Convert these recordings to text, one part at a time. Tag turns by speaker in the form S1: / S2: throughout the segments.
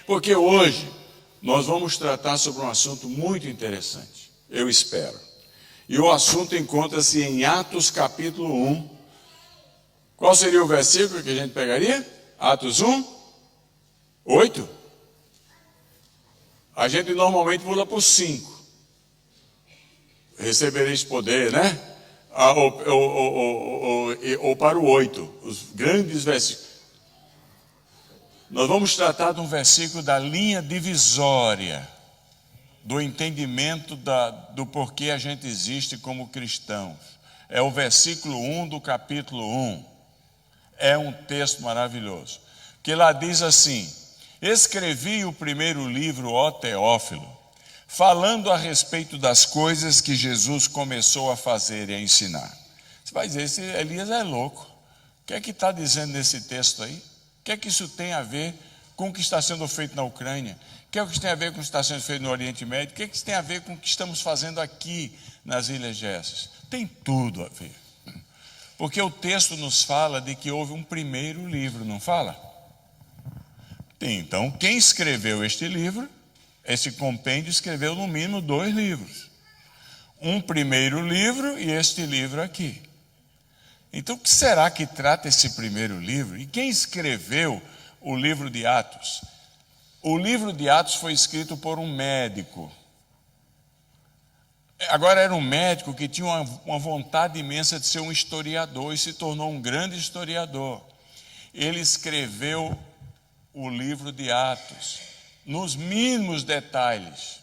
S1: Porque hoje nós vamos tratar sobre um assunto muito interessante, eu espero. E o assunto encontra-se em Atos capítulo 1. Qual seria o versículo que a gente pegaria? Atos 1, 8. A gente normalmente pula por 5. Recebereis poder, né? Ou para o 8, os grandes versículos. Nós vamos tratar de um versículo da linha divisória, do entendimento do porquê a gente existe como cristãos. É o versículo 1 do capítulo 1. É um texto maravilhoso. Que lá diz assim: escrevi o primeiro livro, ó Teófilo, falando a respeito das coisas que Jesus começou a fazer e a ensinar. Você vai dizer, esse Elias é louco. O que é que está dizendo nesse texto aí? O que é que isso tem a ver com o que está sendo feito na Ucrânia? O que é que isso tem a ver com o que está sendo feito no Oriente Médio? O que é que isso tem a ver com o que estamos fazendo aqui nas Ilhas Gerces? Tem tudo a ver. Porque o texto nos fala de que houve um primeiro livro, não fala? Então, quem escreveu este livro, esse compêndio, escreveu no mínimo 2 livros. Um primeiro livro e este livro aqui. Então, o que será que trata esse primeiro livro? E quem escreveu o livro de Atos? O livro de Atos foi escrito por um médico. Agora, era um médico que tinha uma vontade imensa de ser um historiador e se tornou um grande historiador. Ele escreveu o livro de Atos, nos mínimos detalhes.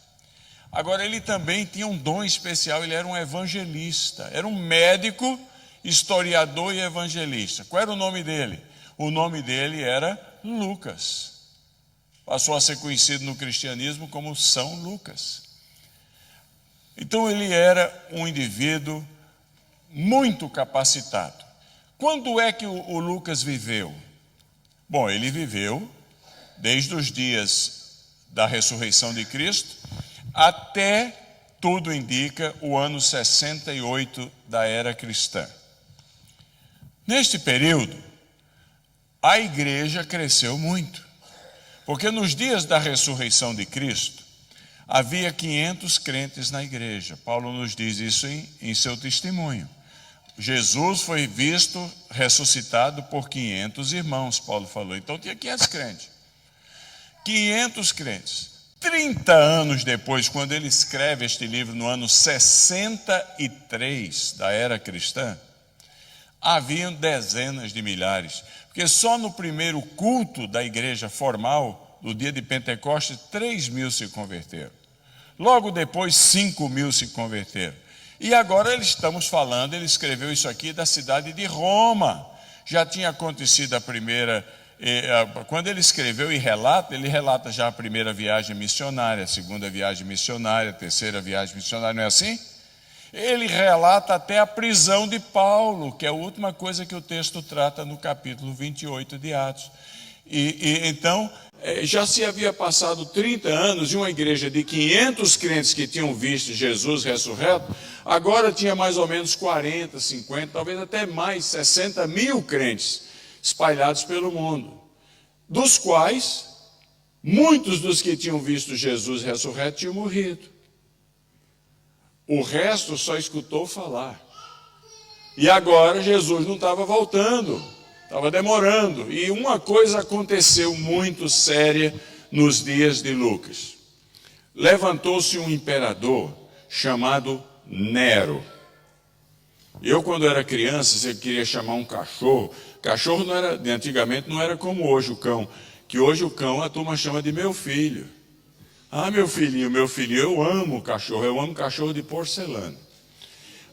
S1: Agora, ele também tinha um dom especial, ele era um evangelista, era um médico, historiador e evangelista. Qual era o nome dele? O nome dele era Lucas. Passou a ser conhecido no cristianismo como São Lucas. Então, ele era um indivíduo muito capacitado. Quando é que o Lucas viveu? Bom, ele viveu desde os dias da ressurreição de Cristo até, tudo indica, o ano 68 da era cristã. Neste período, a igreja cresceu muito, porque nos dias da ressurreição de Cristo, havia 500 crentes na igreja. Paulo nos diz isso em seu testemunho. Jesus foi visto ressuscitado por 500 irmãos, Paulo falou. Então tinha 500 crentes. 500 crentes. 30 anos depois, quando ele escreve este livro, no ano 63 da era cristã, haviam dezenas de milhares. Porque só no primeiro culto da igreja formal, no dia de Pentecostes, 3.000 se converteram. Logo depois, 5.000 se converteram. E agora ele escreveu isso aqui da cidade de Roma. Já tinha acontecido a primeira, quando ele escreveu e relata, ele relata já a primeira viagem missionária, a segunda viagem missionária, a terceira viagem missionária, não é assim? Ele relata até a prisão de Paulo, que é a última coisa que o texto trata no capítulo 28 de Atos. Então, já se havia passado 30 anos de uma igreja de 500 crentes que tinham visto Jesus ressurreto, agora tinha mais ou menos 40, 50, talvez até mais, 60.000 crentes espalhados pelo mundo, dos quais muitos dos que tinham visto Jesus ressurreto tinham morrido. O resto só escutou falar. E agora Jesus não estava voltando, estava demorando. E uma coisa aconteceu muito séria nos dias de Lucas. Levantou-se um imperador chamado Nero. Eu, quando era criança, você queria chamar um cachorro. Cachorro não era, antigamente não era como hoje o cão. Que hoje o cão a turma chama de meu filho. Ah, meu filhinho, eu amo cachorro de porcelana.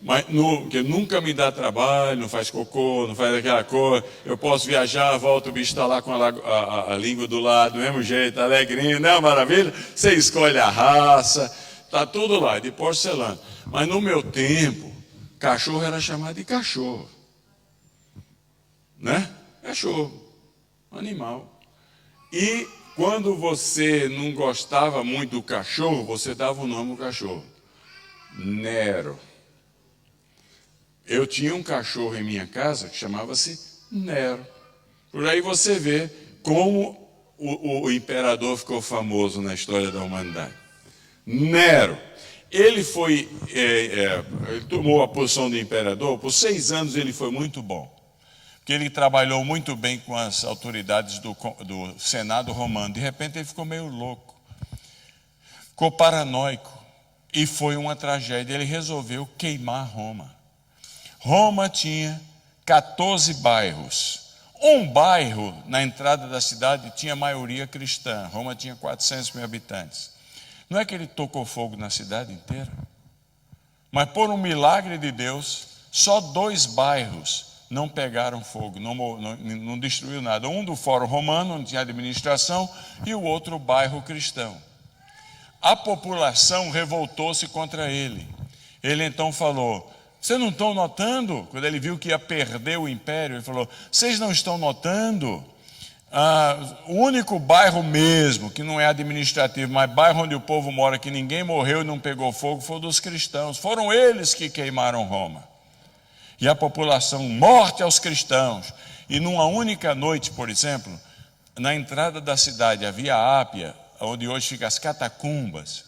S1: Mas que nunca me dá trabalho, não faz cocô, não faz aquela coisa. Eu posso viajar, volto, o bicho está lá com a língua do lado, do mesmo jeito, alegrinho, não é maravilha? Você escolhe a raça, está tudo lá, de porcelana. Mas no meu tempo, cachorro era chamado de cachorro. Né? Cachorro, animal. E quando você não gostava muito do cachorro, você dava o nome ao cachorro. Nero. Eu tinha um cachorro em minha casa que chamava-se Nero. Por aí você vê como o imperador ficou famoso na história da humanidade? Nero. Ele ele tomou a posição de imperador, por 6 anos ele foi muito bom, porque ele trabalhou muito bem com as autoridades do Senado romano. De repente ele ficou meio louco, ficou paranoico, e foi uma tragédia. Ele resolveu queimar Roma. Roma tinha 14 bairros. Um bairro na entrada da cidade tinha maioria cristã. Roma tinha 400 mil habitantes. Não é que ele tocou fogo na cidade inteira, mas por um milagre de Deus, só 2 bairros não pegaram fogo, não destruiu nada. Um do Fórum Romano, onde tinha administração, e o outro bairro cristão. A população revoltou-se contra ele. Ele então falou: vocês não estão notando? Quando ele viu que ia perder o império, ele falou: vocês não estão notando? O único bairro mesmo, que não é administrativo, mas bairro onde o povo mora, que ninguém morreu e não pegou fogo, foi o dos cristãos. Foram eles que queimaram Roma. E a população: morte aos cristãos. E numa única noite, por exemplo, na entrada da cidade havia a Ápia, onde hoje ficam as catacumbas.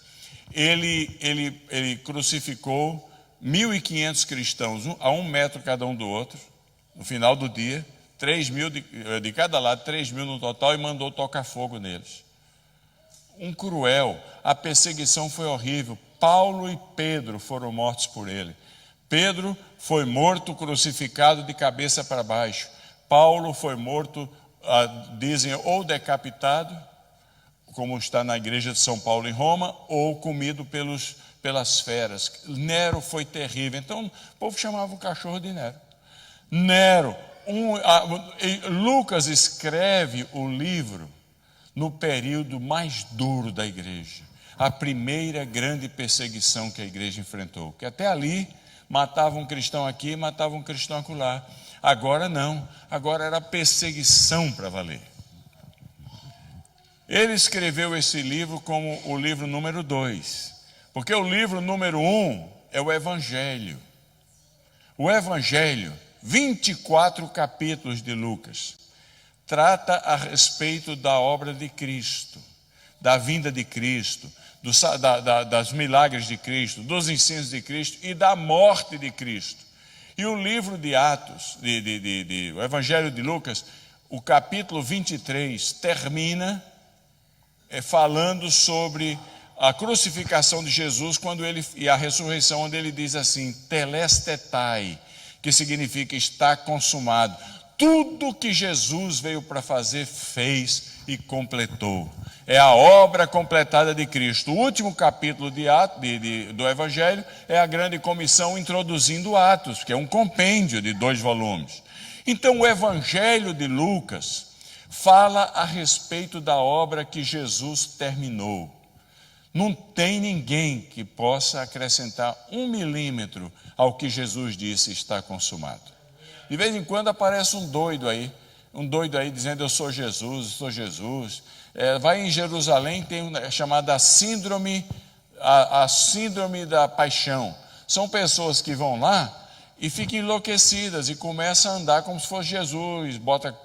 S1: Ele crucificou 1.500 cristãos, a 1 metro cada um do outro, no final do dia, 3.000 de cada lado, 3.000 no total, e mandou tocar fogo neles. Cruel. A perseguição foi horrível. Paulo e Pedro foram mortos por ele. Pedro foi morto, crucificado de cabeça para baixo. Paulo foi morto, dizem, ou decapitado, como está na igreja de São Paulo em Roma, ou comido pelas feras. Nero foi terrível. Então o povo chamava o cachorro de Nero. Nero. Lucas escreve o livro no período mais duro da igreja, a primeira grande perseguição que a igreja enfrentou, que até ali matavam um cristão aqui, matavam um cristão acolá. Agora não, agora era perseguição para valer. Ele escreveu esse livro como o livro número 2, porque o livro número 1 é o Evangelho. O Evangelho, 24 capítulos de Lucas, trata a respeito da obra de Cristo, da vinda de Cristo, das milagres de Cristo, dos ensinos de Cristo e da morte de Cristo. E o livro de Atos, o Evangelho de Lucas, o capítulo 23, termina falando sobre a crucificação de Jesus e a ressurreição, onde ele diz assim: telestetai, que significa está consumado. Tudo que Jesus veio para fazer, fez e completou. É a obra completada de Cristo. O último capítulo do Evangelho é a grande comissão introduzindo Atos, que é um compêndio de 2 volumes. Então o Evangelho de Lucas fala a respeito da obra que Jesus terminou. Não tem ninguém que possa acrescentar 1 milímetro ao que Jesus disse está consumado. De vez em quando aparece um doido aí dizendo: eu sou Jesus, eu sou Jesus. Vai em Jerusalém, tem uma chamada síndrome, a síndrome da paixão. São pessoas que vão lá e ficam enlouquecidas e começam a andar como se fosse Jesus, bota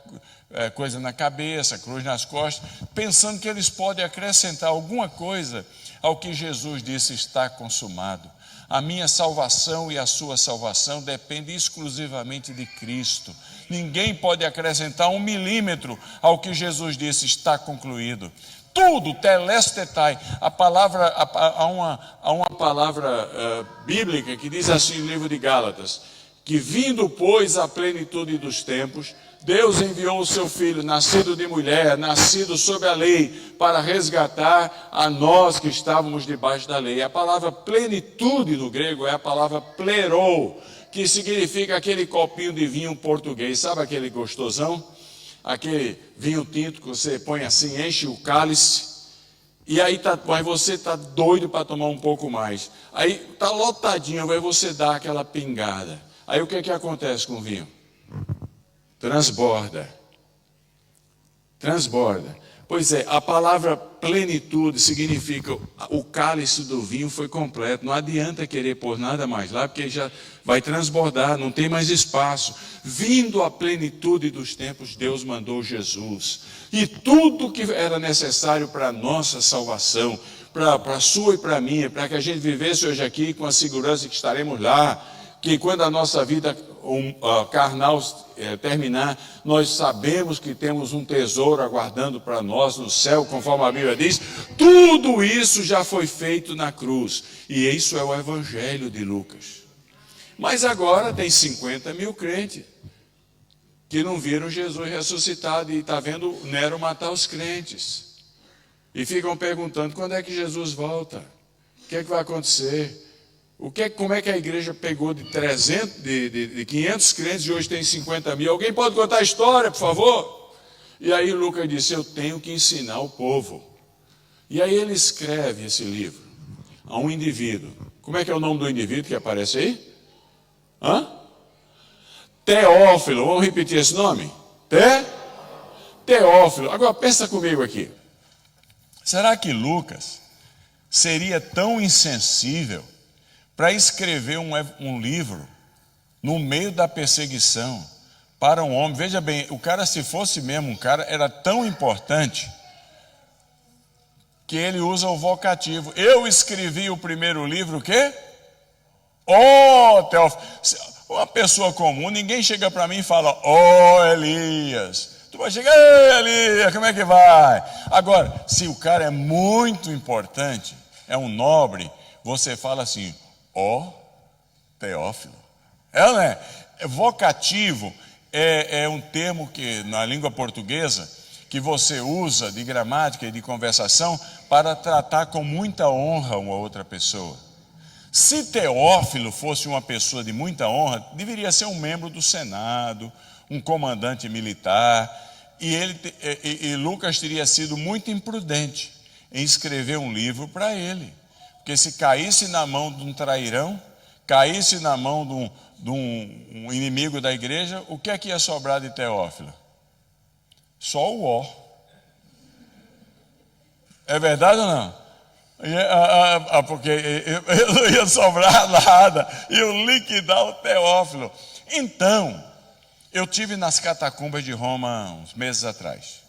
S1: coisa na cabeça, cruz nas costas, pensando que eles podem acrescentar alguma coisa ao que Jesus disse está consumado. A minha salvação e a sua salvação dependem exclusivamente de Cristo. Ninguém pode acrescentar 1 milímetro ao que Jesus disse está concluído. Tudo, telestetai. Há uma palavra bíblica que diz assim no livro de Gálatas: que vindo, pois, a plenitude dos tempos, Deus enviou o seu Filho, nascido de mulher, nascido sob a lei, para resgatar a nós que estávamos debaixo da lei. A palavra plenitude no grego é a palavra plerou, que significa aquele copinho de vinho português. Sabe aquele gostosão? Aquele vinho tinto que você põe assim, enche o cálice, e aí mas você está doido para tomar um pouco mais. Aí está lotadinho, aí você dá aquela pingada. Aí o que acontece com o vinho? Transborda. Pois é, a palavra plenitude significa o cálice do vinho foi completo. Não adianta querer pôr nada mais lá, porque já vai transbordar, não tem mais espaço. Vindo a plenitude dos tempos, Deus mandou Jesus. E tudo que era necessário para a nossa salvação, para a sua e para a minha, para que a gente vivesse hoje aqui com a segurança que estaremos lá, que quando a nossa vida carnal terminar, nós sabemos que temos um tesouro aguardando para nós no céu, conforme a Bíblia diz. Tudo isso já foi feito na cruz, e isso é o Evangelho de Lucas. Mas agora tem 50 mil crentes que não viram Jesus ressuscitado e está vendo Nero matar os crentes. E ficam perguntando, quando é que Jesus volta? O que é que vai acontecer? Como é que a igreja pegou de 500 crentes e hoje tem 50 mil? Alguém pode contar a história, por favor? E aí Lucas disse, eu tenho que ensinar o povo. E aí ele escreve esse livro a um indivíduo. Como é que é o nome do indivíduo que aparece aí? Teófilo. Vamos repetir esse nome? Teófilo. Agora pensa comigo aqui. Será que Lucas seria tão insensível para escrever um livro no meio da perseguição para um homem? Veja bem, o cara, se fosse mesmo um cara, era tão importante que ele usa o vocativo. Eu escrevi o primeiro livro, o quê? Teófilo. Uma pessoa comum, ninguém chega para mim e fala, Elias. Tu vai chegar, Elias, como é que vai? Agora, se o cara é muito importante, é um nobre, você fala assim, Teófilo. Não é? Vocativo é um termo que na língua portuguesa que você usa de gramática e de conversação para tratar com muita honra uma outra pessoa. Se Teófilo fosse uma pessoa de muita honra, deveria ser um membro do Senado, um comandante militar, e Lucas teria sido muito imprudente em escrever um livro para ele. Porque se caísse na mão de um trairão, caísse na mão de um inimigo da igreja, o que é que ia sobrar de Teófilo? Só o ó. É verdade ou não? Porque eu não ia sobrar nada, iam liquidar o Teófilo. Então, eu estive nas catacumbas de Roma uns meses atrás.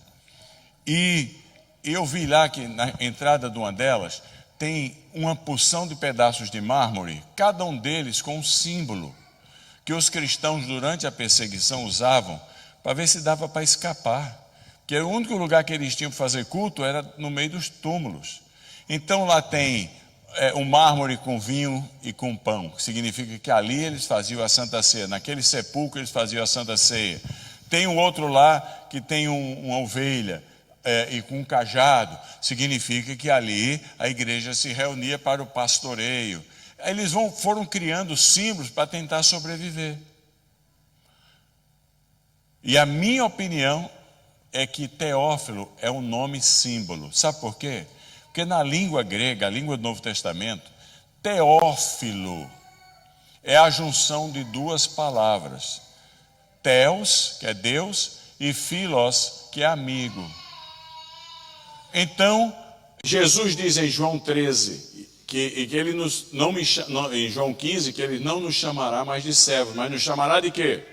S1: E eu vi lá que na entrada de uma delas tem uma porção de pedaços de mármore, cada um deles com um símbolo que os cristãos durante a perseguição usavam para ver se dava para escapar. Porque o único lugar que eles tinham para fazer culto era no meio dos túmulos. Então lá tem um mármore com vinho e com pão, que significa que ali eles faziam a Santa Ceia, naquele sepulcro eles faziam a Santa Ceia. Tem um outro lá que tem uma ovelha e com um cajado, significa que ali a igreja se reunia para o pastoreio. Eles foram criando símbolos para tentar sobreviver. E a minha opinião é que Teófilo é um nome símbolo. Sabe por quê? Porque na língua grega, a língua do Novo Testamento, Teófilo é a junção de duas palavras. Theos, que é Deus, e Philos, que é amigo. Então, Jesus diz em João 13, que ele em João 15, que ele não nos chamará mais de servos, mas nos chamará de quê?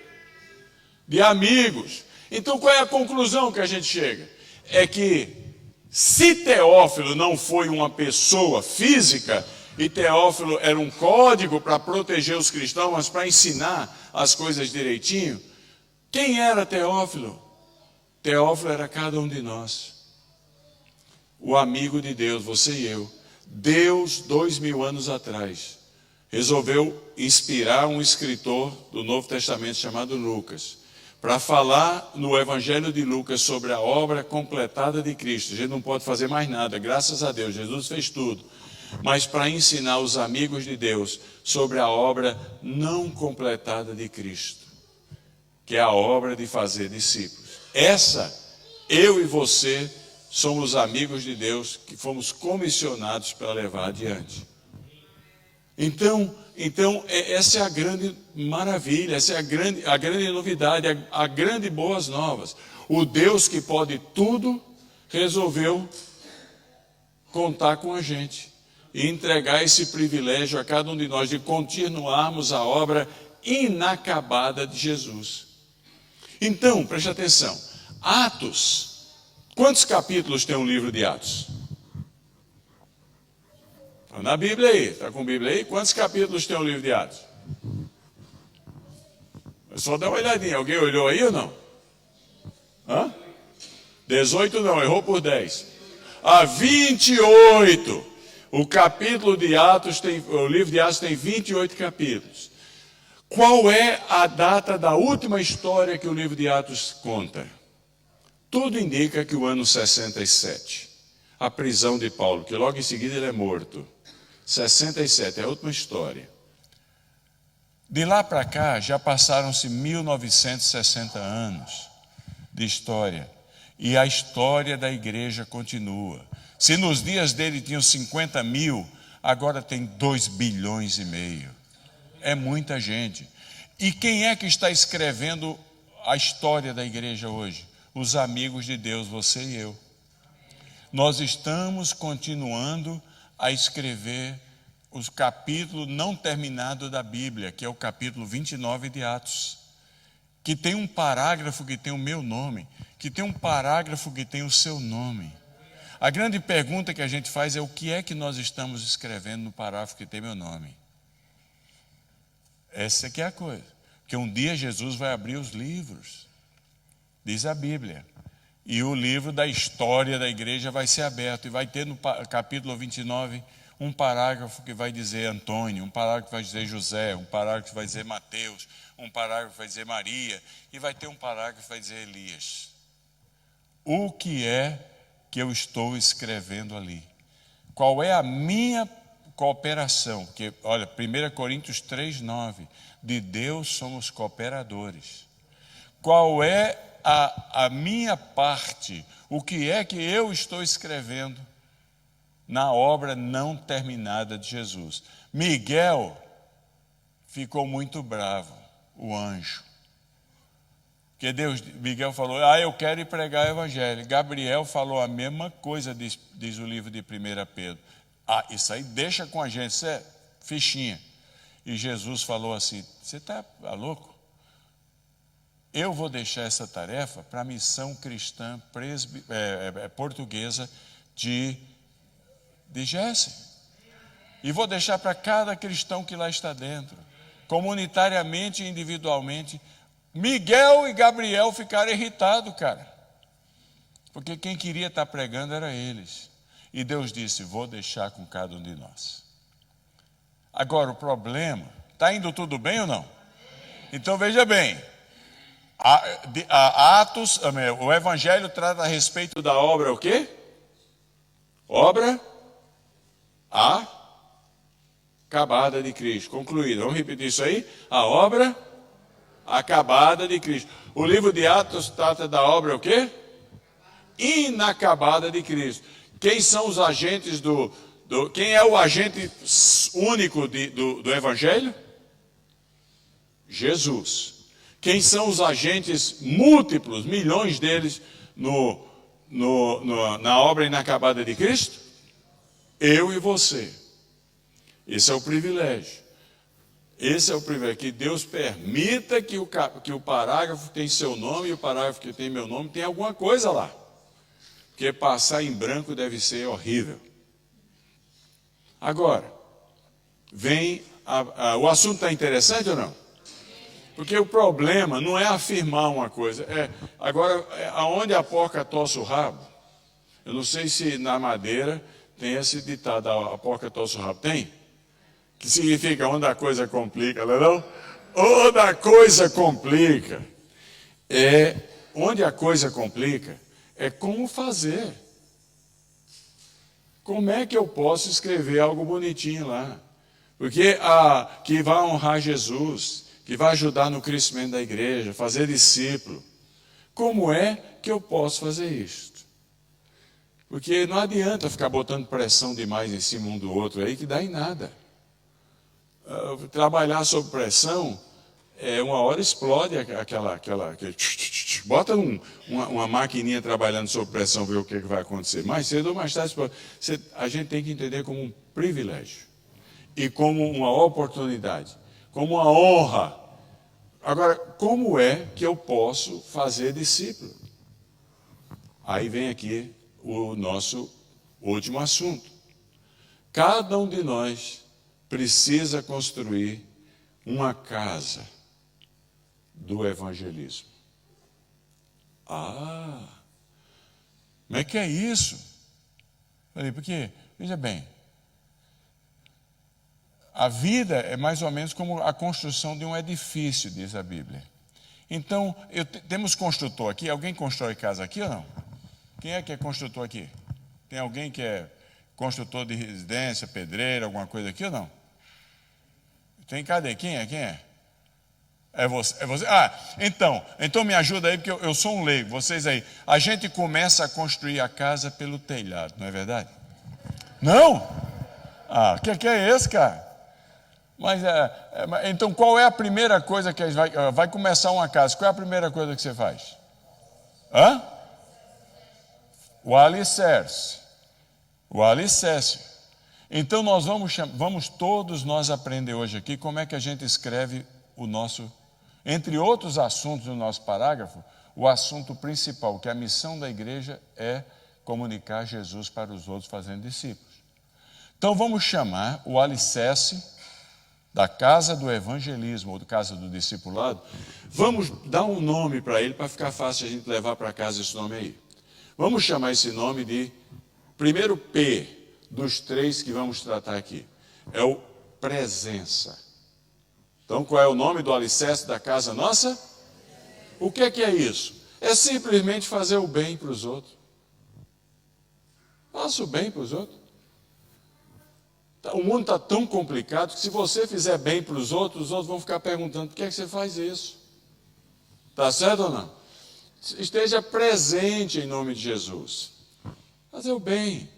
S1: De amigos. Então, qual é a conclusão que a gente chega? É que se Teófilo não foi uma pessoa física, e Teófilo era um código para proteger os cristãos, mas para ensinar as coisas direitinho, quem era Teófilo? Teófilo era cada um de nós. O amigo de Deus, você e eu. Deus, 2000 anos atrás, resolveu inspirar um escritor do Novo Testamento chamado Lucas, para falar no Evangelho de Lucas sobre a obra completada de Cristo. A gente não pode fazer mais nada, graças a Deus, Jesus fez tudo. Mas para ensinar os amigos de Deus sobre a obra não completada de Cristo, que é a obra de fazer discípulos. Essa, eu e você, somos amigos de Deus que fomos comissionados para levar adiante. Então, essa é a grande maravilha, essa é a grande novidade, a grande boas novas. O Deus que pode tudo resolveu contar com a gente e entregar esse privilégio a cada um de nós de continuarmos a obra inacabada de Jesus. Então, preste atenção, Atos, quantos capítulos tem um livro de Atos? Está na Bíblia aí, está com a Bíblia aí? Quantos capítulos tem o livro de Atos? Só dá uma olhadinha, alguém olhou aí ou não? 18 não, errou por 10. 28. O capítulo de Atos o livro de Atos tem 28 capítulos. Qual é a data da última história que o livro de Atos conta? Tudo indica que o ano 67, a prisão de Paulo, que logo em seguida ele é morto. 67 é a última história. De lá para cá já passaram-se 1960 anos de história. E a história da igreja continua. Se nos dias dele tinham 50 mil, agora tem 2 bilhões e meio. É muita gente. E quem é que está escrevendo a história da igreja hoje? Os amigos de Deus, você e eu. Nós estamos continuando a escrever os capítulos não terminados da Bíblia, que é o capítulo 29 de Atos, que tem um parágrafo que tem o meu nome, que tem um parágrafo que tem o seu nome. A grande pergunta que a gente faz é: o que é que nós estamos escrevendo no parágrafo que tem meu nome? Essa que é a coisa. Porque um dia Jesus vai abrir os livros, diz a Bíblia, e o livro da história da igreja vai ser aberto, e vai ter no capítulo 29 um parágrafo que vai dizer Antônio, um parágrafo que vai dizer José, um parágrafo que vai dizer Mateus, um parágrafo que vai dizer Maria, e vai ter um parágrafo que vai dizer Elias. O que é que eu estou escrevendo ali? Qual é a minha cooperação? Porque, olha, 1 Coríntios 3:9, de Deus somos cooperadores. Qual é a minha parte? O que é que eu estou escrevendo na obra não terminada de Jesus? Miguel ficou muito bravo, o anjo. Porque Miguel falou: eu quero ir pregar o evangelho. Gabriel falou a mesma coisa, diz o livro de 1 Pedro. Isso aí deixa com a gente, isso é fichinha. E Jesus falou assim: você está louco? Eu vou deixar essa tarefa para a missão cristã portuguesa de Jesse. E vou deixar para cada cristão que lá está dentro, comunitariamente e individualmente. Miguel e Gabriel ficaram irritados, cara, porque quem queria estar pregando era eles. E Deus disse: vou deixar com cada um de nós. Agora o problema, está indo tudo bem ou não? Então veja bem, Atos, o Evangelho trata a respeito da obra o quê? Obra acabada de Cristo, concluída. Vamos repetir isso aí? A obra acabada de Cristo. O livro de Atos trata da obra o quê? Inacabada de Cristo. Quem são os agentes quem é o agente único do Evangelho? Jesus. Quem são os agentes múltiplos, milhões deles, na obra inacabada de Cristo? Eu e você. Esse é o privilégio. Esse é o privilégio, que Deus permita que o parágrafo que tem seu nome e o parágrafo que tem meu nome tem alguma coisa lá. Porque passar em branco deve ser horrível. Agora, vem, o assunto está interessante ou não? Porque o problema não é afirmar uma coisa. Agora, aonde a porca tosse o rabo, eu não sei se na Madeira tem esse ditado: a porca tosse o rabo. Tem? Que significa onde a coisa complica, não é não? Onde a coisa complica. Onde a coisa complica é como fazer. Como é que eu posso escrever algo bonitinho lá? Porque que vai honrar Jesus, que vai ajudar no crescimento da igreja, fazer discípulo. Como é que eu posso fazer isto? Porque não adianta ficar botando pressão demais em cima um do outro aí, que dá em nada. Trabalhar sob pressão
S2: uma hora explode bota uma maquininha trabalhando sob pressão, ver o que vai acontecer. Mais cedo ou mais tarde explode. A gente tem que entender como um privilégio e como uma oportunidade, como uma honra. Agora, como é que eu posso fazer discípulo? Aí vem aqui o nosso último assunto. Cada um de nós precisa construir uma casa do evangelismo.
S1: Como é que é isso? Falei, porque, veja bem, a vida é mais ou menos como a construção de um edifício, diz a Bíblia. Então, temos construtor aqui. Alguém constrói casa aqui ou não? Quem é que é construtor aqui? Tem alguém que é construtor de residência, pedreiro, alguma coisa aqui ou não? Tem, cadê? Quem é? É você? Então me ajuda aí, porque eu sou um leigo, vocês aí. A gente começa a construir a casa pelo telhado, não é verdade? Não? O que é esse, cara? Mas, então, qual é a primeira coisa que a gente vai começar uma casa? Qual é a primeira coisa que você faz? O alicerce. O alicerce. Então, nós vamos todos nós aprender hoje aqui como é que a gente escreve o nosso, entre outros assuntos do nosso parágrafo, o assunto principal, que a missão da igreja é comunicar Jesus para os outros, fazendo discípulos. Então, vamos chamar o alicerce da casa do evangelismo, ou da casa do discipulado.
S2: Vamos dar um nome para ele, para ficar fácil a gente levar para casa esse nome aí. Vamos chamar esse nome de, primeiro P, dos 3 que vamos tratar aqui. É o presença. Então, qual é o nome do alicerce da casa nossa? O que é isso? É simplesmente fazer o bem para os outros. Faça o bem para os outros. O mundo está tão complicado que se você fizer bem para os outros vão ficar perguntando: por que é que você faz isso? Está certo ou não? Esteja presente em nome de Jesus. Fazer o bem.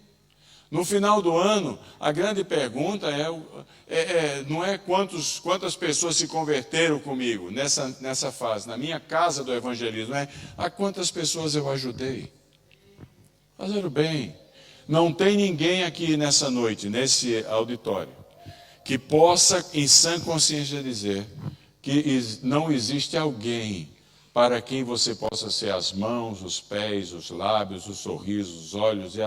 S2: No final do ano, a grande pergunta não é quantas pessoas se converteram comigo nessa fase, na minha casa do evangelismo, é a quantas pessoas eu ajudei. Fazer o bem. Não tem ninguém aqui nessa noite, nesse auditório, que possa, em sã consciência, dizer que não existe alguém para quem você possa ser as mãos, os pés, os lábios, os sorrisos, os olhos e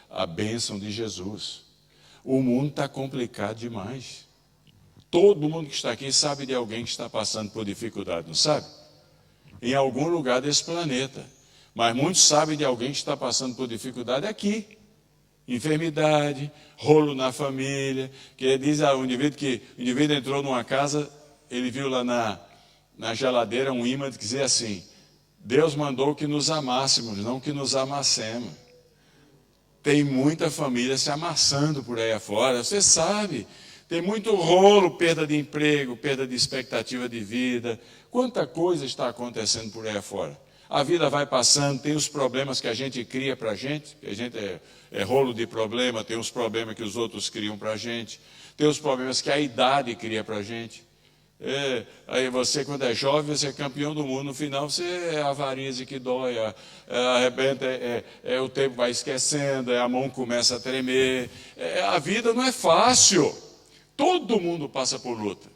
S2: a bênção de Jesus. O mundo está complicado demais. Todo mundo que está aqui sabe de alguém que está passando por dificuldade, não sabe? Em algum lugar desse planeta. Mas muitos sabem de alguém que está passando por dificuldade aqui. Enfermidade, rolo na família, que diz o indivíduo entrou numa casa, ele viu lá na geladeira um imã que dizia assim: Deus mandou que nos amássemos, não que nos amassemos. Tem muita família se amassando por aí afora, você sabe, tem muito rolo, perda de emprego, perda de expectativa de vida, quanta coisa está acontecendo por aí afora. A vida vai passando, tem os problemas que a gente cria para a gente, que a gente é rolo de problema, tem os problemas que os outros criam para a gente, tem os problemas que a idade cria para a gente. Aí você, quando é jovem, você é campeão do mundo, no final você é a varize que dói, arrebenta, o tempo vai esquecendo, a mão começa a tremer. A vida não é fácil, todo mundo passa por luta.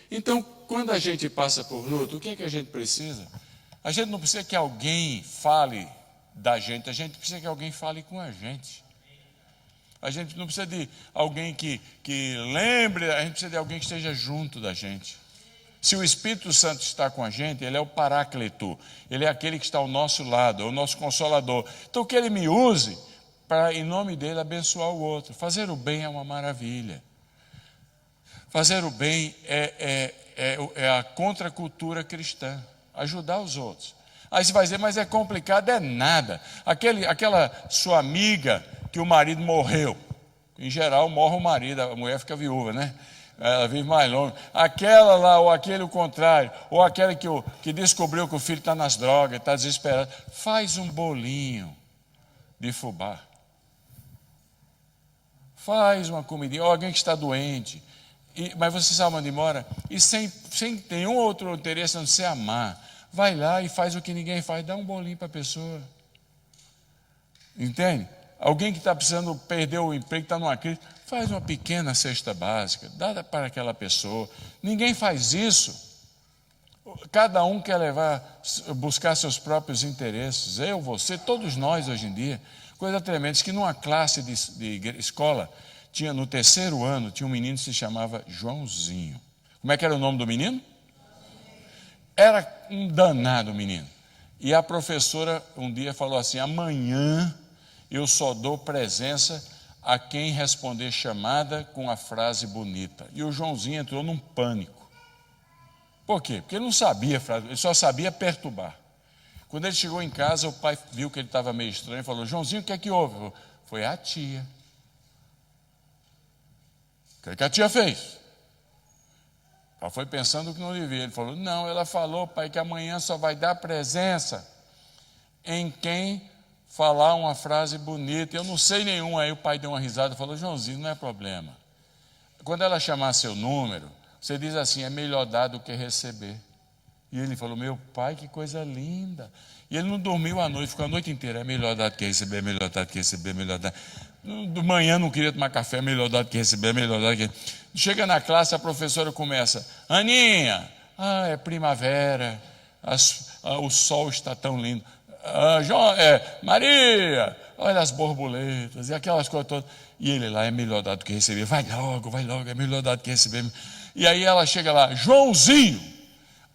S2: Então, quando a gente passa por luta, o que é que a gente precisa? A gente não precisa que alguém fale da gente, a gente precisa que alguém fale com a gente. A gente não precisa de alguém que lembre, a gente precisa de alguém que esteja junto da gente. Se o Espírito Santo está com a gente, ele é o Paráclito, ele é aquele que está ao nosso lado, é o nosso Consolador. Então, que ele me use para, em nome dele, abençoar o outro. Fazer o bem é uma maravilha. Fazer o bem é a contracultura cristã. Ajudar os outros. Aí você vai dizer, mas é complicado, é nada. Aquela sua amiga que o marido morreu, em geral morre o marido, a mulher fica viúva, né? Ela vive mais longe. Aquela lá, ou aquele o contrário, ou aquele que descobriu que o filho está nas drogas, está desesperado, faz um bolinho de fubá. Faz uma comidinha, ou alguém que está doente.
S1: Mas você sabe onde mora? E sem nenhum outro interesse a não ser amar. Vai lá e faz o que ninguém faz, dá um bolinho para a pessoa. Entende? Alguém que está precisando perder o emprego, está numa crise, faz uma pequena cesta básica, dá para aquela pessoa. Ninguém faz isso. Cada um quer buscar seus próprios interesses. Eu, você, todos nós hoje em dia. Coisa tremenda. Diz que numa classe de escola, no terceiro ano, tinha um menino que se chamava Joãozinho. Como é que era o nome do menino? Era um danado menino. E a professora um dia falou assim: amanhã eu só dou presença a quem responder chamada com a frase bonita. E o Joãozinho entrou num pânico. Por quê? Porque ele não sabia frase, ele só sabia perturbar. Quando ele chegou em casa, o pai viu que ele estava meio estranho e falou: Joãozinho, o que é que houve? Falou, foi a tia. O que a tia fez? Ela foi pensando que não devia. Ele falou: não, ela falou, pai, que amanhã só vai dar presença em quem falar uma frase bonita. Eu não sei nenhum. Aí o pai deu uma risada e falou: Joãozinho, não é problema. Quando ela chamar seu número, você diz assim: é melhor dar do que receber. E ele falou: meu pai, que coisa linda. E ele não dormiu a noite, ficou a noite inteira: é melhor dar do que receber, é melhor dar do que receber, é melhor dar. De manhã não queria tomar café, é melhor dar do que receber, é melhor dar do que. Chega na classe, a professora começa: Aninha, é primavera, o sol está tão lindo. Maria, olha as borboletas e aquelas coisas todas. E ele lá: é melhor dar do que receber, vai logo, é melhor dar do que receber. E aí ela chega lá: Joãozinho.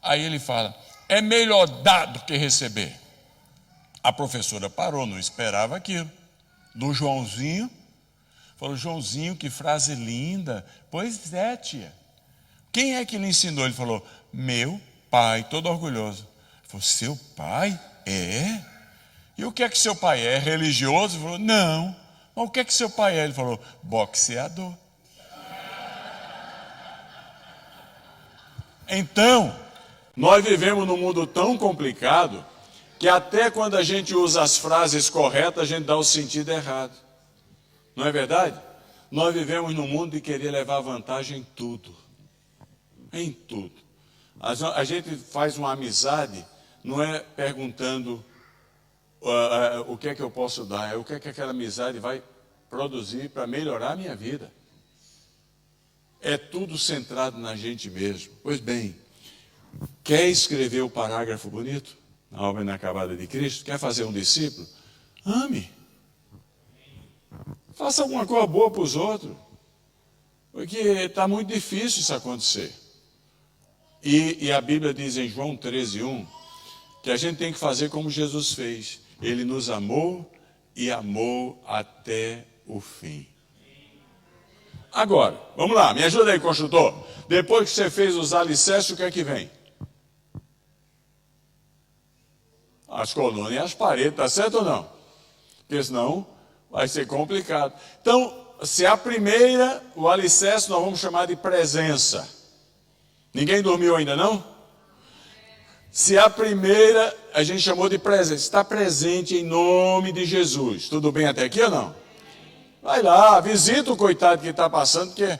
S1: Aí ele fala: é melhor dar do que receber. A professora parou, não esperava aquilo. Do Joãozinho, falou: Joãozinho, que frase linda. Pois é, tia. Quem é que lhe ensinou? Ele falou: meu pai, todo orgulhoso. Ele falou: seu pai? É? E o que é que seu pai é? Religioso? Ele falou: não. Mas o que é que seu pai é? Ele falou: boxeador. Então, nós vivemos num mundo tão complicado que até quando a gente usa as frases corretas, a gente dá o sentido errado. Não é verdade? Nós vivemos num mundo de querer levar vantagem em tudo. Em tudo. A gente faz uma amizade, não é perguntando o que é que eu posso dar, é o que é que aquela amizade vai produzir para melhorar a minha vida. É tudo centrado na gente mesmo. Pois bem, quer escrever o parágrafo bonito na obra inacabada de Cristo? Quer fazer um discípulo? Ame. Faça alguma coisa boa para os outros. Porque está muito difícil isso acontecer. E a Bíblia diz em João 13:1 que a gente tem que fazer como Jesus fez. Ele nos amou e amou até o fim. Agora, vamos lá, me ajuda aí, construtor. Depois que você fez os alicerces, o que é que vem? As colunas e as paredes, está certo ou não? Porque senão vai ser complicado. Então, se a primeira, o alicerce, nós vamos chamar de presença. Ninguém dormiu ainda, não? Se a primeira, a gente chamou de presença, está presente em nome de Jesus. Tudo bem até aqui ou não? Vai lá, visita o coitado que está passando, porque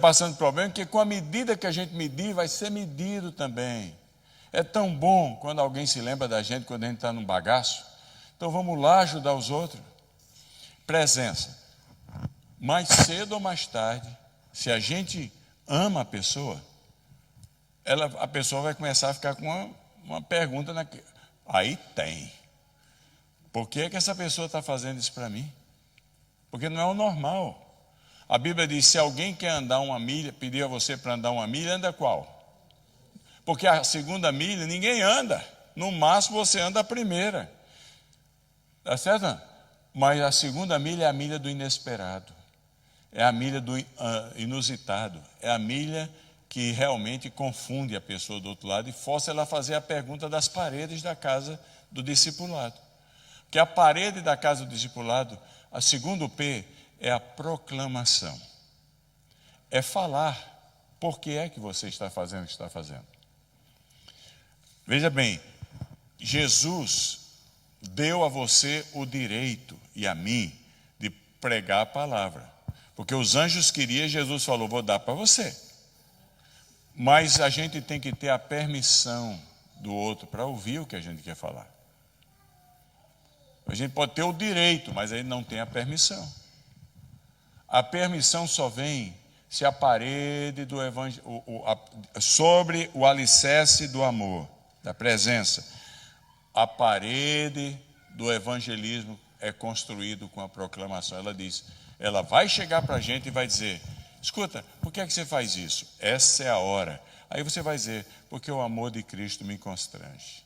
S1: passando problema, porque com a medida que a gente medir, vai ser medido também. É tão bom quando alguém se lembra da gente, quando a gente está num bagaço. Então vamos lá ajudar os outros. Presença. Mais cedo ou mais tarde, se a gente ama a pessoa, a pessoa vai começar a ficar com uma pergunta. Aí tem. Por que é que essa pessoa está fazendo isso para mim? Porque não é o normal. A Bíblia diz: se alguém quer andar uma milha, pedir a você para andar uma milha, anda qual? Porque a segunda milha ninguém anda. No máximo você anda a primeira. Está certo? Mas a segunda milha é a milha do inesperado. É a milha do inusitado. É a milha que realmente confunde a pessoa do outro lado e força ela a fazer a pergunta das paredes da casa do discipulado. Porque a parede da casa do discipulado, a segundo P, é a proclamação. É falar por que é que você está fazendo o que está fazendo. Veja bem, Jesus deu a você o direito e a mim de pregar a palavra. Porque os anjos queriam, Jesus falou, vou dar para você. Mas a gente tem que ter a permissão do outro para ouvir o que a gente quer falar. A gente pode ter o direito, mas ele não tem a permissão. A permissão só vem se a parede do evangelho, sobre o alicerce do amor, da presença, a parede do evangelismo é construído com a proclamação. Ela diz, ela vai chegar para a gente e vai dizer, escuta, por que é que você faz isso? Essa é a hora. Aí você vai dizer, porque o amor de Cristo me constrange.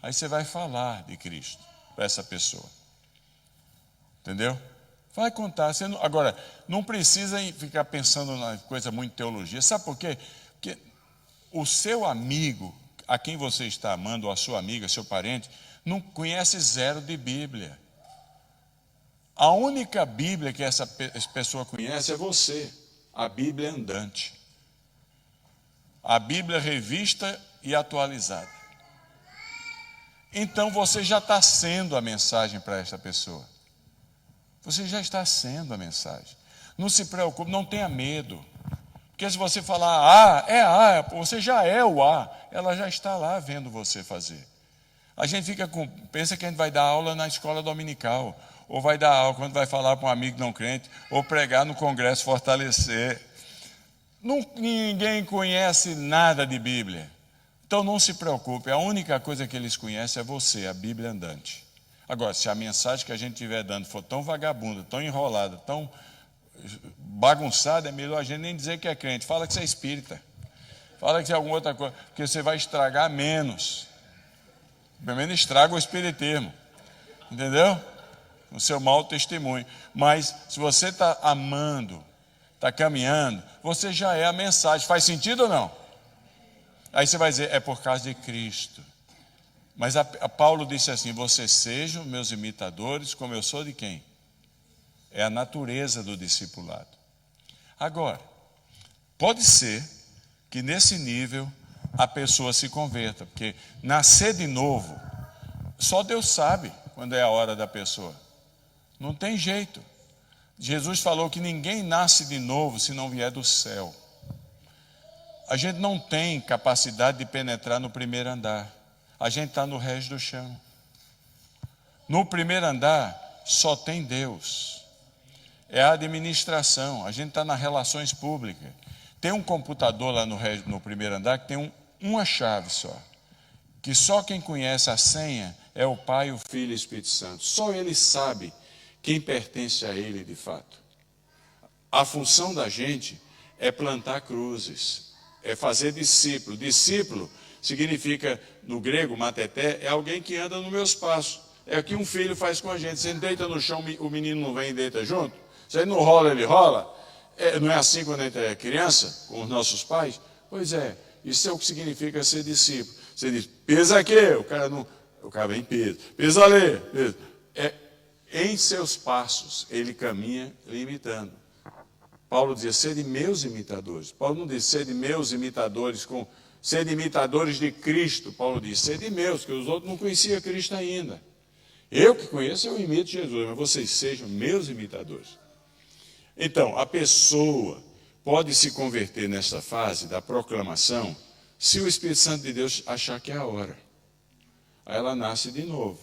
S1: Aí você vai falar de Cristo para essa pessoa. Entendeu? Vai contar. Agora, não precisa ficar pensando na coisa muito teologia. Sabe por quê? Porque o seu amigo, a quem você está amando, ou a sua amiga, seu parente, não conhece zero de Bíblia. A única Bíblia que essa pessoa conhece é você. A Bíblia andante. A Bíblia revista e atualizada. Então você já está sendo a mensagem para essa pessoa. Você já está sendo a mensagem. Não se preocupe, não tenha medo. Porque se você falar você já é o A. Ela já está lá vendo você fazer. A gente pensa que a gente vai dar aula na escola dominical, ou vai dar aula quando vai falar para um amigo não crente, ou pregar no congresso fortalecer. Ninguém conhece nada de Bíblia. Então não se preocupe, a única coisa que eles conhecem é você, a Bíblia andante. Agora, se a mensagem que a gente estiver dando for tão vagabunda, tão enrolada, tão bagunçada, é melhor a gente nem dizer que é crente. Fala que você é espírita. Fala que você é alguma outra coisa, porque você vai estragar menos. Pelo menos estraga o espiritismo. Entendeu? O seu mau testemunho. Mas se você está amando, está caminhando, você já é a mensagem. Faz sentido ou não? Aí você vai dizer, é por causa de Cristo. Mas a Paulo disse assim, vocês sejam meus imitadores, como eu sou de quem? É a natureza do discipulado. Agora, pode ser que nesse nível a pessoa se converta, porque nascer de novo, só Deus sabe quando é a hora da pessoa. Não tem jeito. Jesus falou que ninguém nasce de novo se não vier do céu. A gente não tem capacidade de penetrar no primeiro andar. A gente está no resto do chão. No primeiro andar, só tem Deus. É a administração. A gente está nas relações públicas. Tem um computador lá no primeiro andar que tem uma chave só. Que só quem conhece a senha é o Pai, o Filho e o Espírito Santo. Só ele sabe quem pertence a ele de fato. A função da gente é plantar cruzes. É fazer discípulo. Discípulo significa, no grego, mateté, é alguém que anda nos meus passos. É o que um filho faz com a gente. Você deita no chão, o menino não vem e deita junto. Se ele não rola, ele rola. Não é assim quando a gente é criança, com os nossos pais? Pois é, isso é o que significa ser discípulo. Você diz, pesa aqui, o cara vem em peso. Pesa ali, pesa. Em seus passos, ele caminha imitando. Paulo dizia, sede meus imitadores. Paulo não diz, sede meus imitadores sede imitadores de Cristo. Paulo diz, sede meus, que os outros não conheciam Cristo ainda. Eu que conheço, eu imito Jesus, mas vocês sejam meus imitadores. Então, a pessoa pode se converter nessa fase da proclamação se o Espírito Santo de Deus achar que é a hora. Aí ela nasce de novo.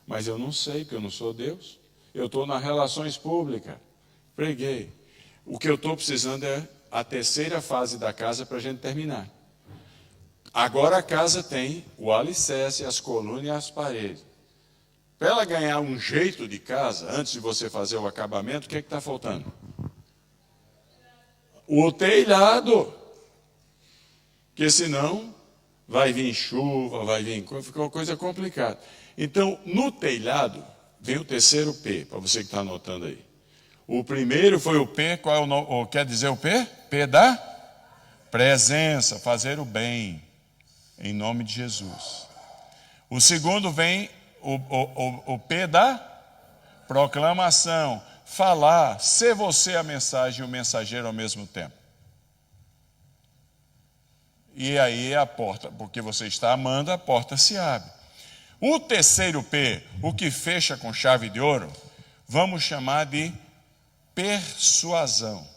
S1: Mas eu não sei, porque eu não sou Deus. Eu estou nas relações públicas. Preguei. O que eu estou precisando é a terceira fase da casa para a gente terminar. Agora a casa tem o alicerce, as colunas e as paredes. Para ela ganhar um jeito de casa, antes de você fazer o acabamento, o que está faltando? O telhado. Porque senão vai vir chuva, fica uma coisa complicada. Então, no telhado, vem o terceiro P, para você que está anotando aí. O primeiro foi o P, qual é o nome? Quer dizer o P? P da presença, fazer o bem, em nome de Jesus. O segundo vem o P da proclamação, falar, ser você a mensagem e o mensageiro ao mesmo tempo. E aí a porta, porque você está amando, a porta se abre. O terceiro P, o que fecha com chave de ouro, vamos chamar de persuasão.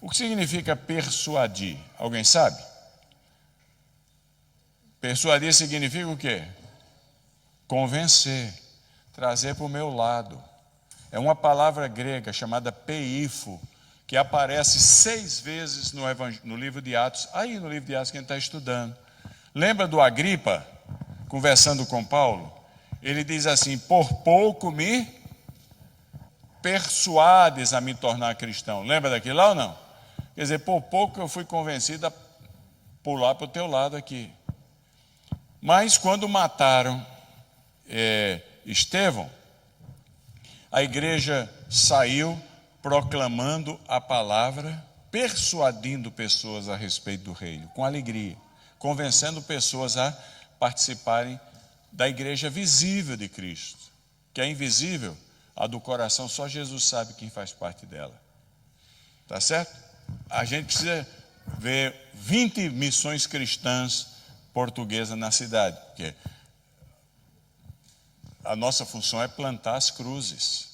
S1: O que significa persuadir? Alguém sabe? Persuadir significa o quê? Convencer, trazer para o meu lado. É uma palavra grega chamada peifo, que aparece 6 vezes no livro de Atos, aí no livro de Atos que a gente está estudando. Lembra do Agripa, conversando com Paulo? Ele diz assim: por pouco me persuades a me tornar cristão. Lembra daquilo lá ou não? Quer dizer, por pouco eu fui convencido a pular para o teu lado aqui. Mas quando mataram Estevão, a igreja saiu proclamando a palavra, persuadindo pessoas a respeito do reino, com alegria, convencendo pessoas a participarem da igreja visível de Cristo, que é invisível, a do coração, só Jesus sabe quem faz parte dela. Tá certo? A gente precisa ver 20 missões cristãs portuguesas na cidade, porque a nossa função é plantar as cruzes.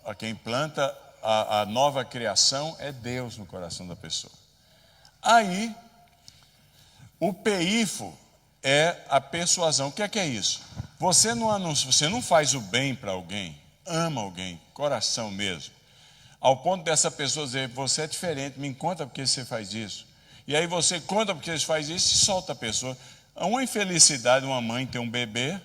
S1: A quem planta a nova criação é Deus no coração da pessoa. Aí, o peifo é a persuasão. O que é isso? Você não faz o bem para alguém, ama alguém, coração mesmo, ao ponto dessa pessoa dizer: você é diferente, me conta porque você faz isso. E aí você conta porque você faz isso e solta a pessoa. É uma infelicidade uma mãe ter um bebê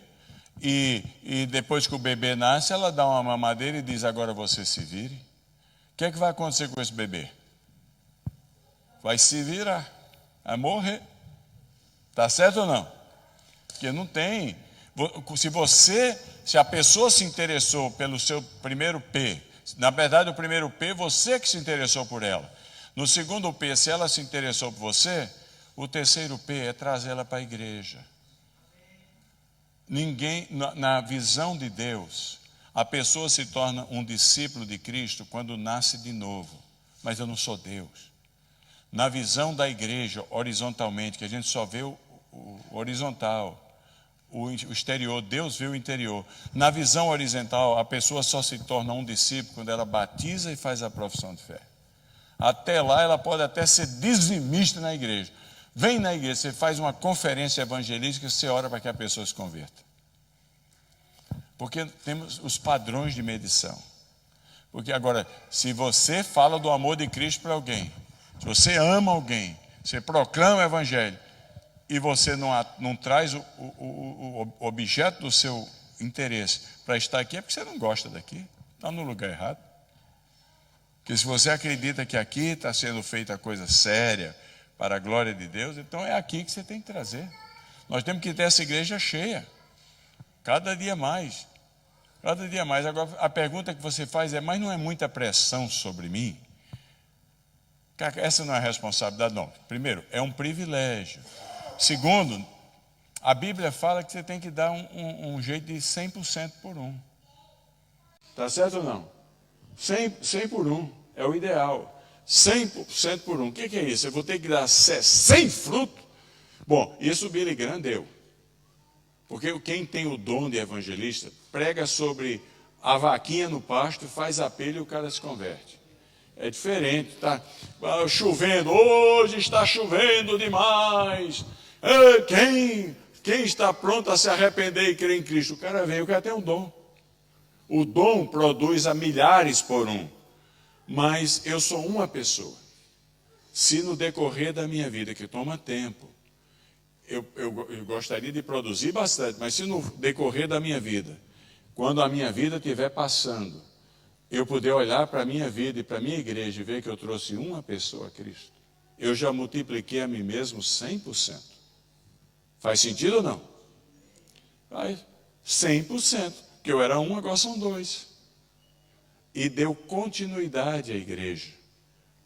S1: e depois que o bebê nasce, ela dá uma mamadeira e diz: agora você se vire. O que é que vai acontecer com esse bebê? Vai se virar, vai morrer. Está certo ou não? Porque não tem. Se a pessoa se interessou pelo seu primeiro P, na verdade o primeiro P, você que se interessou por ela. No segundo P, se ela se interessou por você, o terceiro P é trazê-la para a igreja. Ninguém, na visão de Deus, a pessoa se torna um discípulo de Cristo quando nasce de novo. Mas eu não sou Deus. Na visão da igreja, horizontalmente, que a gente só vê o horizontal, o exterior, Deus vê o interior. Na visão horizontal, a pessoa só se torna um discípulo quando ela batiza e faz a profissão de fé. Até lá, ela pode até ser dizimista na igreja. Vem na igreja, você faz uma conferência evangelística, você ora para que a pessoa se converta. Porque temos os padrões de medição. Porque agora, se você fala do amor de Cristo para alguém, se você ama alguém, você proclama o evangelho, e você não traz o objeto do seu interesse para estar aqui, é porque você não gosta daqui, está no lugar errado. Porque se você acredita que aqui está sendo feita coisa séria, para a glória de Deus, então é aqui que você tem que trazer. Nós temos que ter essa igreja cheia, cada dia mais. Cada dia mais. Agora, a pergunta que você faz é: mas não é muita pressão sobre mim? Essa não é a responsabilidade, não. Primeiro, é um privilégio. Segundo, a Bíblia fala que você tem que dar um jeito de 100% por um. Está certo ou não? 100 por um é o ideal. 100% por um. O que é isso? Eu vou ter que dar 100 frutos? Bom, isso o Billy Graham deu. Porque quem tem o dom de evangelista prega sobre a vaquinha no pasto, faz apelo e o cara se converte. É diferente, tá chovendo, hoje está chovendo demais. Quem está pronto a se arrepender e crer em Cristo? O cara vem, o cara tem um dom. O dom produz a milhares por um. Mas eu sou uma pessoa. Se no decorrer da minha vida, que toma tempo, eu gostaria de produzir bastante, mas se no decorrer da minha vida, quando a minha vida estiver passando, eu puder olhar para a minha vida e para a minha igreja e ver que eu trouxe uma pessoa a Cristo, eu já multipliquei a mim mesmo 100%. Faz sentido ou não? Faz 100%. Porque eu era um, agora são 2. E deu continuidade à igreja.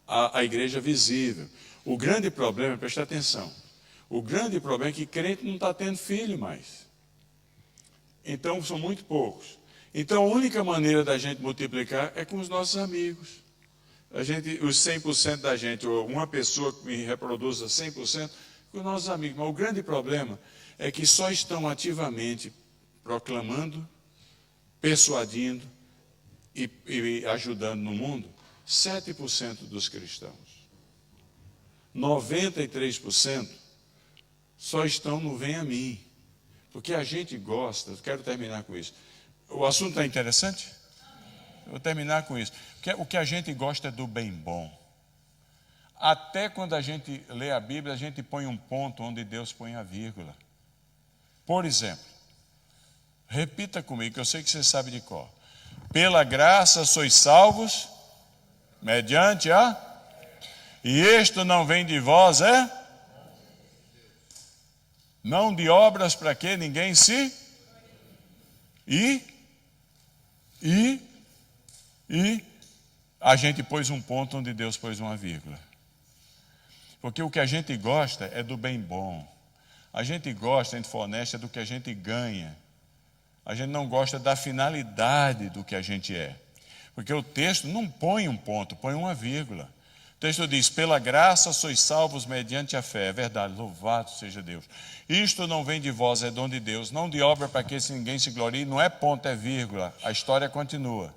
S1: A igreja visível. O grande problema, presta atenção, o grande problema é que crente não está tendo filho mais. Então, são muito poucos. Então, a única maneira da gente multiplicar é com os nossos amigos. Os 100% da gente, ou uma pessoa que me reproduza 100%, com os nossos amigos. Mas o grande problema é que só estão ativamente proclamando, persuadindo,
S2: e ajudando no mundo? 7% dos cristãos. 93% só estão no vem a mim. Porque a gente gosta, eu quero terminar com isso. O assunto está interessante? Eu vou terminar com isso. O que a gente gosta é do bem bom. Até quando a gente lê a Bíblia, a gente põe um ponto onde Deus põe a vírgula. Por exemplo, repita comigo, que eu sei que você sabe de cor. Pela graça sois salvos, mediante a... E isto não vem de vós, é? Não de obras para que ninguém se... E a gente pôs um ponto onde Deus pôs uma vírgula. Porque o que a gente gosta é do bem bom. A gente gosta, a gente for honesto, é do que a gente ganha. A gente não gosta da finalidade do que a gente é. Porque o texto não põe um ponto, põe uma vírgula. O texto diz, pela graça sois salvos mediante a fé. É verdade, louvado seja Deus. Isto não vem de vós, é dom de Deus, não de obra para que ninguém se glorie. Não é ponto, é vírgula. A história continua.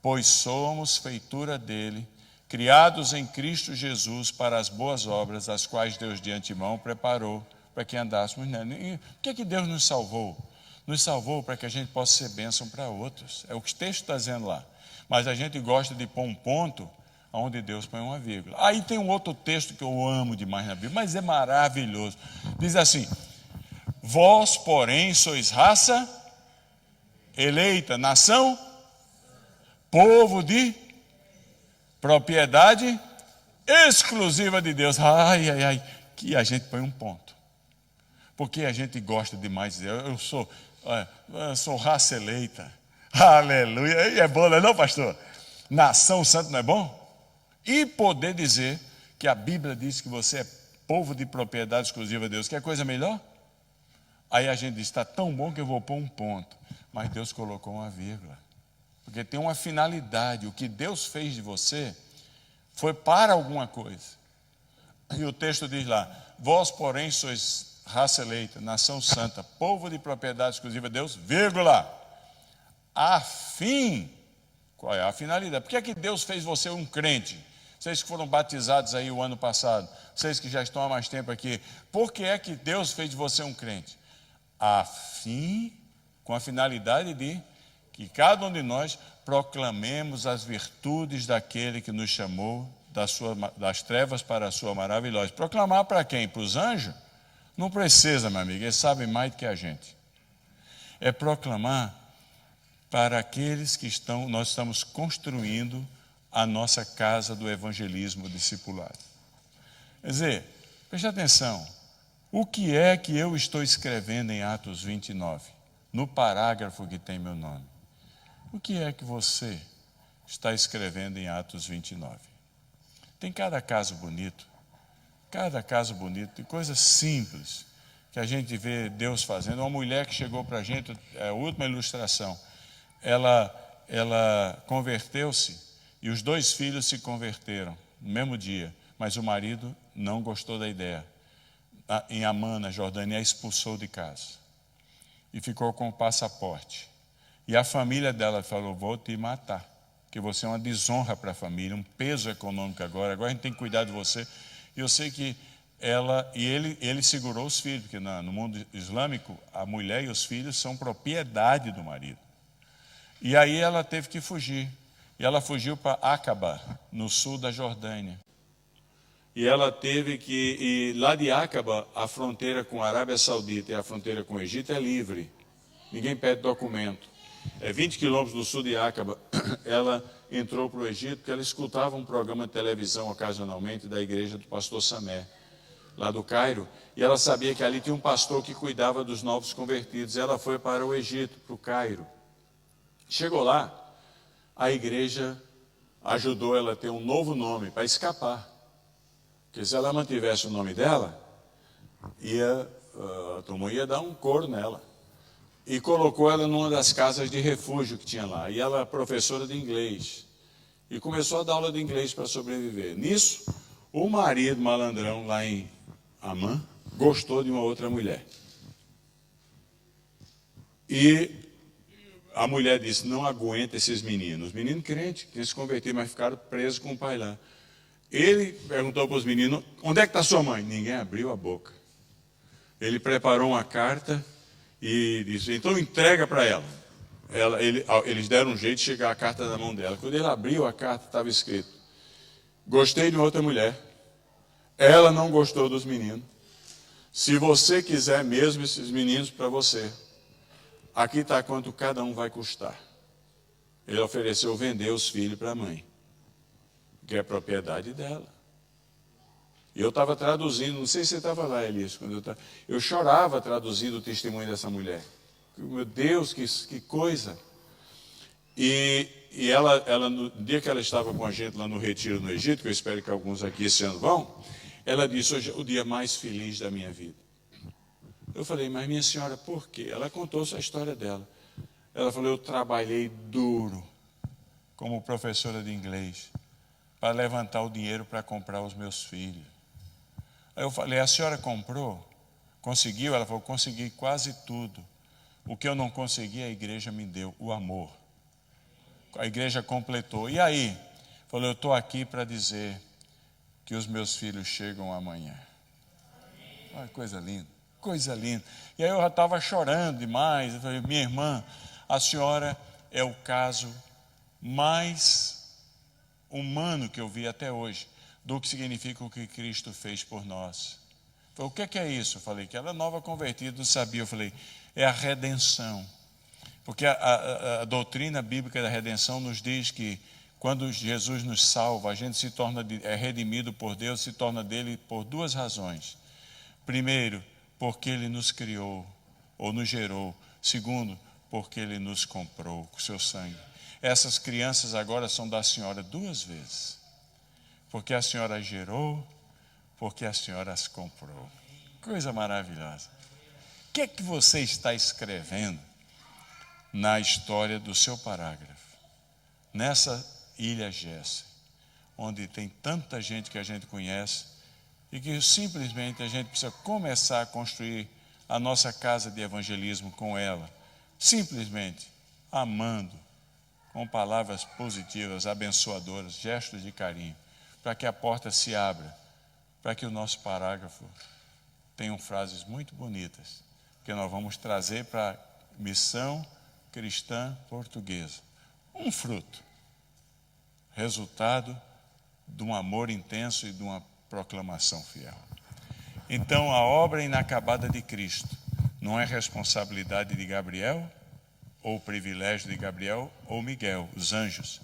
S2: Pois somos feitura dele, criados em Cristo Jesus para as boas obras, as quais Deus de antemão preparou para que andássemos nela. E por que Deus nos salvou? Nos salvou para que a gente possa ser bênção para outros. É o que o texto está dizendo lá. Mas a gente gosta de pôr um ponto onde Deus põe uma vírgula. Aí tem um outro texto que eu amo demais na Bíblia, mas é maravilhoso. Diz assim, vós, porém, sois raça eleita, nação, povo de propriedade exclusiva de Deus. Ai, ai, ai, que a gente põe um ponto. Porque a gente gosta demais de Deus. Eu sou raça eleita. Aleluia. E é bom, não é não, pastor? Nação santa não é bom? E poder dizer que a Bíblia diz que você é povo de propriedade exclusiva de Deus. Quer coisa melhor? Aí a gente diz, está tão bom que eu vou pôr um ponto. Mas Deus colocou uma vírgula. Porque tem uma finalidade. O que Deus fez de você foi para alguma coisa. E o texto diz lá, vós, porém, sois raça eleita, nação santa, povo de propriedade exclusiva de Deus, vírgula, a fim. Qual é a finalidade? Por que é que Deus fez você um crente? Vocês que foram batizados aí o ano passado, vocês que já estão há mais tempo aqui, por que é que Deus fez de você um crente? A fim, com a finalidade de que cada um de nós proclamemos as virtudes daquele que nos chamou das trevas para a sua maravilhosa. Proclamar para quem? Para os anjos? Não precisa, meu amigo, eles sabem mais do que a gente. É proclamar para aqueles que nós estamos construindo a nossa casa do evangelismo discipulado. Quer dizer, preste atenção, o que é que eu estou escrevendo em Atos 29, no parágrafo que tem meu nome? O que é que você está escrevendo em Atos 29? Tem cada caso bonito, de coisas simples, que a gente vê Deus fazendo. Uma mulher que chegou para a gente, a última ilustração, ela converteu-se e os 2 filhos se converteram no mesmo dia, mas o marido não gostou da ideia. Em Amã, na Jordânia, a expulsou de casa e ficou com o passaporte. E a família dela falou, vou te matar, porque você é uma desonra para a família, um peso econômico agora a gente tem que cuidar de você. E eu sei que ele segurou os filhos, porque no mundo islâmico, a mulher e os filhos são propriedade do marido. E aí ela teve que fugir. E ela fugiu para Acaba, no sul da Jordânia. E ela teve que ir lá de Acaba, a fronteira com a Arábia Saudita e a fronteira com o Egito é livre. Ninguém pede documento. É 20 quilômetros do sul de Acaba. Ela entrou para o Egito porque ela escutava um programa de televisão ocasionalmente da igreja do pastor Samé, lá do Cairo. E ela sabia que ali tinha um pastor que cuidava dos novos convertidos. Ela foi para o Egito, para o Cairo. Chegou lá, a igreja ajudou ela a ter um novo nome para escapar. Porque se ela mantivesse o nome dela, a turma ia dar um couro nela. E colocou ela numa das casas de refúgio que tinha lá. E ela é professora de inglês. E começou a dar aula de inglês para sobreviver. Nisso, o marido malandrão lá em Amã gostou de uma outra mulher. E A mulher disse, não aguenta esses meninos. Os meninos crentes, que se converteram, mas ficaram presos com o pai lá. Ele perguntou para os meninos, onde é que está sua mãe? Ninguém abriu a boca. Ele preparou uma carta e disse, então entrega para ela. Eles deram um jeito de chegar a carta na mão dela. Quando ele abriu a carta, estava escrito, gostei de outra mulher. Ela não gostou dos meninos. Se você quiser mesmo esses meninos para você, aqui está quanto cada um vai custar. Ele ofereceu vender os filhos para a mãe, que é propriedade dela. E eu estava traduzindo, não sei se você estava lá, Elias, quando eu chorava traduzindo o testemunho dessa mulher. Meu Deus, que coisa. E ela, no dia que ela estava com a gente lá no retiro no Egito, que eu espero que alguns aqui esse ano vão, ela disse, hoje é o dia mais feliz da minha vida. Eu falei, mas minha senhora, por quê? Ela contou a história dela. Ela falou, eu trabalhei duro como professora de inglês para levantar o dinheiro para comprar os meus filhos. Aí eu falei, a senhora comprou? Conseguiu? Ela falou, consegui quase tudo. O que eu não consegui, a igreja me deu, o amor. A igreja completou. E aí? Falou, eu estou aqui para dizer que os meus filhos chegam amanhã. Olha, coisa linda, coisa linda. E aí eu já estava chorando demais. Eu falei, minha irmã, a senhora é o caso mais humano que eu vi até hoje, do que significa o que Cristo fez por nós. Falei, o que é isso? Eu falei, que ela é nova convertida, não sabia. Eu falei, é a redenção. Porque a doutrina bíblica da redenção nos diz que quando Jesus nos salva, a gente se torna redimido por Deus, se torna dele por duas razões. Primeiro, porque ele nos criou ou nos gerou. Segundo, porque ele nos comprou com seu sangue. Essas crianças agora são da senhora duas vezes. Porque a senhora as gerou, porque a senhora as comprou. Coisa maravilhosa. O que é que você está escrevendo na história do seu parágrafo? Nessa ilha Jessen, onde tem tanta gente que a gente conhece e que simplesmente a gente precisa começar a construir a nossa casa de evangelismo com ela, simplesmente amando, com palavras positivas, abençoadoras, gestos de carinho, para que a porta se abra, para que o nosso parágrafo tenha frases muito bonitas, que nós vamos trazer para a missão cristã portuguesa. Um fruto, resultado de um amor intenso e de uma proclamação fiel. Então, a obra inacabada de Cristo não é responsabilidade de Gabriel, ou privilégio de Gabriel ou Miguel, os anjos.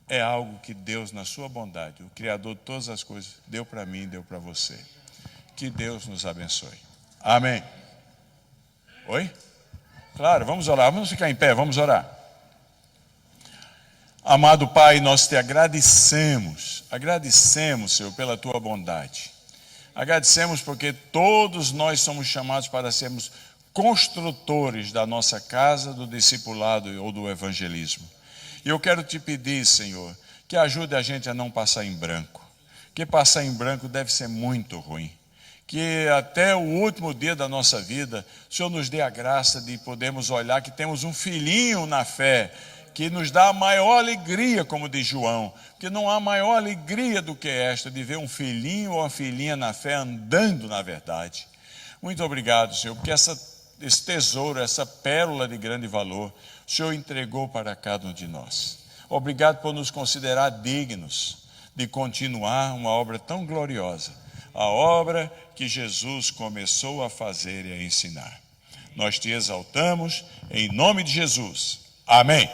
S2: É algo que Deus, na sua bondade, o Criador de todas as coisas, deu para mim e deu para você. Que Deus nos abençoe. Amém. Oi? Claro, vamos orar. Vamos ficar em pé, vamos orar. Amado Pai, nós te agradecemos, Senhor, pela tua bondade. Agradecemos porque todos nós somos chamados para sermos construtores da nossa casa, do discipulado ou do evangelismo. E eu quero te pedir, Senhor, que ajude a gente a não passar em branco. Porque passar em branco deve ser muito ruim. Que até o último dia da nossa vida, o Senhor nos dê a graça de podermos olhar que temos um filhinho na fé, que nos dá a maior alegria, como diz João, que não há maior alegria do que esta, de ver um filhinho ou uma filhinha na fé andando na verdade. Muito obrigado, Senhor, porque esse tesouro, essa pérola de grande valor, o Senhor entregou para cada um de nós. Obrigado por nos considerar dignos de continuar uma obra tão gloriosa, a obra que Jesus começou a fazer e a ensinar. Nós te exaltamos em nome de Jesus. Amém.